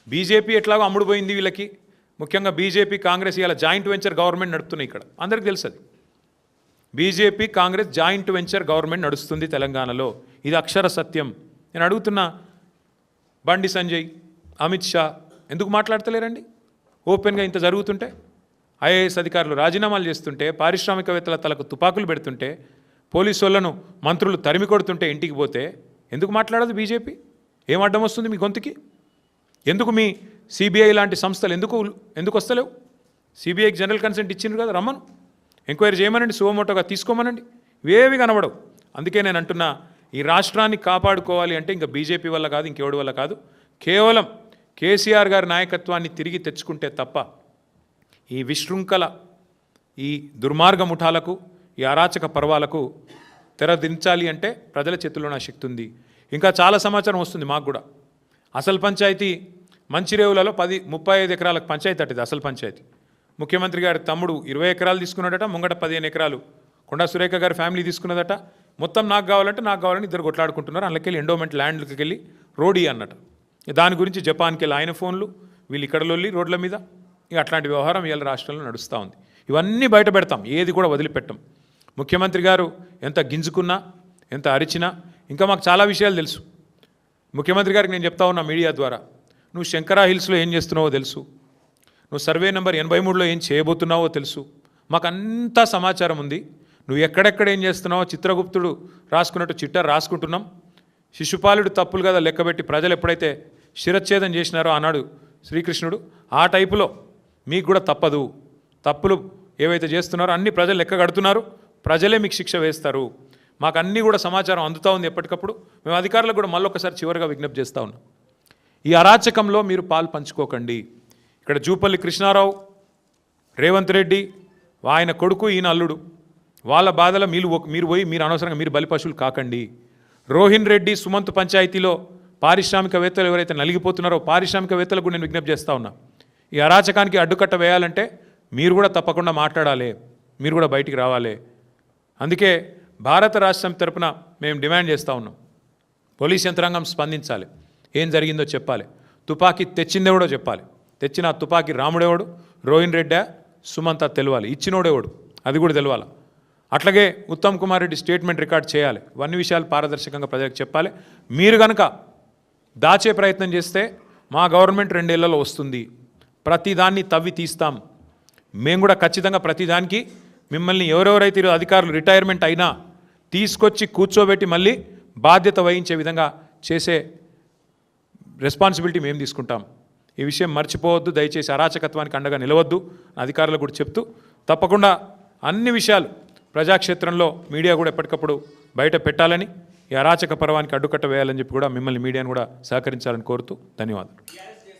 BJP ఎట్లాగో అమ్ముడుపోయింది వీళ్ళకి. ముఖ్యంగా బీజేపీ కాంగ్రెస్ ఇవాళ జాయింట్ వెంచర్ గవర్నమెంట్ నడుపుతున్నాయి. ఇక్కడ అందరికీ తెలుసు అది. BJP Congress joint venture government నడుస్తుంది తెలంగాణలో. ఇది అక్షర సత్యం. నేను అడుగుతున్నా, బండి సంజయ్, అమిత్ షా ఎందుకు మాట్లాడతలేరండి? ఓపెన్గా ఇంత జరుగుతుంటే, ఐఏఎస్ అధికారులు రాజీనామాలు చేస్తుంటే, పారిశ్రామికవేత్తల తలకు తుపాకులు పెడుతుంటే, పోలీసు వాళ్ళను మంత్రులు తరిమి కొడుతుంటే ఇంటికి పోతే ఎందుకు మాట్లాడదు బీజేపీ? ఏం అడ్డం వస్తుంది మీ గొంతుకి? ఎందుకు మీ సిబిఐ లాంటి సంస్థలు ఎందుకు వస్తలేవు? సిబిఐకి జనరల్ కన్సెంట్ ఇచ్చిండ్రు కదా, రమ్మను, ఎంక్వైరీ చేయమనండి, సువమోటోగా తీసుకోమనండి. ఇవేవి కనబడవు. అందుకే నేను అంటున్నా, ఈ రాష్ట్రాన్ని కాపాడుకోవాలి అంటే ఇంకా బీజేపీ వల్ల కాదు, ఇంకెవడి వల్ల కాదు, కేవలం కేసీఆర్ గారి నాయకత్వాన్ని తిరిగి తెచ్చుకుంటే తప్ప ఈ విశృంఖల, ఈ దుర్మార్గ ముఠాలకు, ఈ అరాచక పర్వాలకు తెరదించాలి అంటే ప్రజల చేతుల్లో నా శక్తి ఉంది. ఇంకా చాలా సమాచారం వస్తుంది మాకు కూడా. అసలు పంచాయతీ మంచిరేవులలో 35 ఎకరాలకు పంచాయతీ అట్టది అసలు పంచాయతీ. ముఖ్యమంత్రి గారి తమ్ముడు 20 ఎకరాలు తీసుకున్నాడట, ముంగట 15 ఎకరాలు కొండా సురేఖ గారి ఫ్యామిలీ తీసుకున్నదట. మొత్తం నాకు కావాలంటే నాకు కావాలని ఇద్దరు కొట్లాడుకుంటున్నారు. అందులోకెళ్ళి ఎండోమెంట్ ల్యాండ్కి వెళ్ళి రోడీ అన్నట. దాని గురించి జపాన్కి వెళ్ళి ఆయన ఫోన్లు, వీళ్ళు ఇక్కడ లొల్లి రోడ్ల మీద. ఇక అట్లాంటి వ్యవహారం ఇవాళ రాష్ట్రంలో నడుస్తూ ఉంది. ఇవన్నీ బయట పెడతాం, ఏది కూడా వదిలిపెట్టం. ముఖ్యమంత్రి గారు ఎంత గింజుకున్నా, ఎంత అరిచినా ఇంకా మాకు చాలా విషయాలు తెలుసు. ముఖ్యమంత్రి గారికి నేను చెప్తా ఉన్నా మీడియా ద్వారా, నువ్వు శంకరా హిల్స్లో ఏం చేస్తున్నావో తెలుసు, నువ్వు సర్వే నెంబర్ 83లో ఏం చేయబోతున్నావో తెలుసు, మాకు అంతా సమాచారం ఉంది. నువ్వు ఎక్కడెక్కడ ఏం చేస్తున్నావో చిత్రగుప్తుడు రాసుకున్నట్టు చిట్టా రాసుకుంటున్నాం. శిశుపాలుడు తప్పులు కదా లెక్కబెట్టి ప్రజలు ఎప్పుడైతే శిరచ్ఛేదం చేసినారో ఆనాడు శ్రీకృష్ణుడు, ఆ టైపులో మీకు కూడా తప్పదు. తప్పులు ఏవైతే చేస్తున్నారో అన్ని ప్రజలు లెక్క కడుతున్నారు, ప్రజలే మీకు శిక్ష వేస్తారు. మాకు అన్నీ కూడా సమాచారం అందుతూ ఉంది ఎప్పటికప్పుడు. మేము అధికారులకు కూడా మళ్ళొకసారి చివరిగా విజ్ఞప్తి చేస్తూ ఉన్నాం, ఈ అరాచకంలో మీరు పాలు పంచుకోకండి. ఇక్కడ జూపల్లి కృష్ణారావు, రేవంత్ రెడ్డి, ఆయన కొడుకు, ఈయన అల్లుడు, వాళ్ళ బాధల మీరు పోయి మీరు అనవసరంగా మీరు బలిపశువులు కాకండి. రోహిన్ రెడ్డి సుమంత్ పంచాయతీలో పారిశ్రామికవేత్తలు ఎవరైతే నలిగిపోతున్నారో పారిశ్రామికవేత్తలకు నేను విజ్ఞప్తి చేస్తూ ఉన్నా, ఈ అరాచకానికి అడ్డుకట్ట వేయాలంటే మీరు కూడా తప్పకుండా మాట్లాడాలి, మీరు కూడా బయటికి రావాలి. అందుకే భారత రాష్ట్రం తరపున మేము డిమాండ్ చేస్తూ ఉన్నాం, పోలీస్ యంత్రాంగం స్పందించాలి, ఏం జరిగిందో చెప్పాలి, తుపాకీ తెచ్చిందేవడో చెప్పాలి, తెచ్చిన తుపాకీ రాముడేవాడు, రోహిన్ రెడ్డా, సుమంత తెలవాలి, ఇచ్చినోడేవాడు అది కూడా తెలవాలి. అట్లాగే ఉత్తమ్ కుమార్ రెడ్డి స్టేట్మెంట్ రికార్డ్ చేయాలి. ఇవన్నీ విషయాలు పారదర్శకంగా ప్రజలకు చెప్పాలి. మీరు కనుక దాచే ప్రయత్నం చేస్తే మా గవర్నమెంట్ 2 ఏళ్లలో వస్తుంది, ప్రతిదాన్ని తవ్వి తీస్తాం. మేము కూడా ఖచ్చితంగా ప్రతిదానికి మిమ్మల్ని ఎవరెవరైతే అధికారులు రిటైర్మెంట్ అయినా తీసుకొచ్చి కూర్చోబెట్టి మళ్ళీ బాధ్యత వహించే విధంగా చేసే రెస్పాన్సిబిలిటీ మేము తీసుకుంటాం. ఈ విషయం మర్చిపోవద్దు, దయచేసి అరాచకత్వానికి అండగా నిలవద్దు అధికారులకు కూడా చెప్తూ, తప్పకుండా అన్ని విషయాలు ప్రజాక్షేత్రంలో మీడియా కూడా ఎప్పటికప్పుడు బయట పెట్టాలని, ఈ అరాచక పర్వానికి అడ్డుకట్ట వేయాలని చెప్పి కూడా మిమ్మల్ని మీడియాను కూడా సహకరించాలని కోరుతూ ధన్యవాదాలు.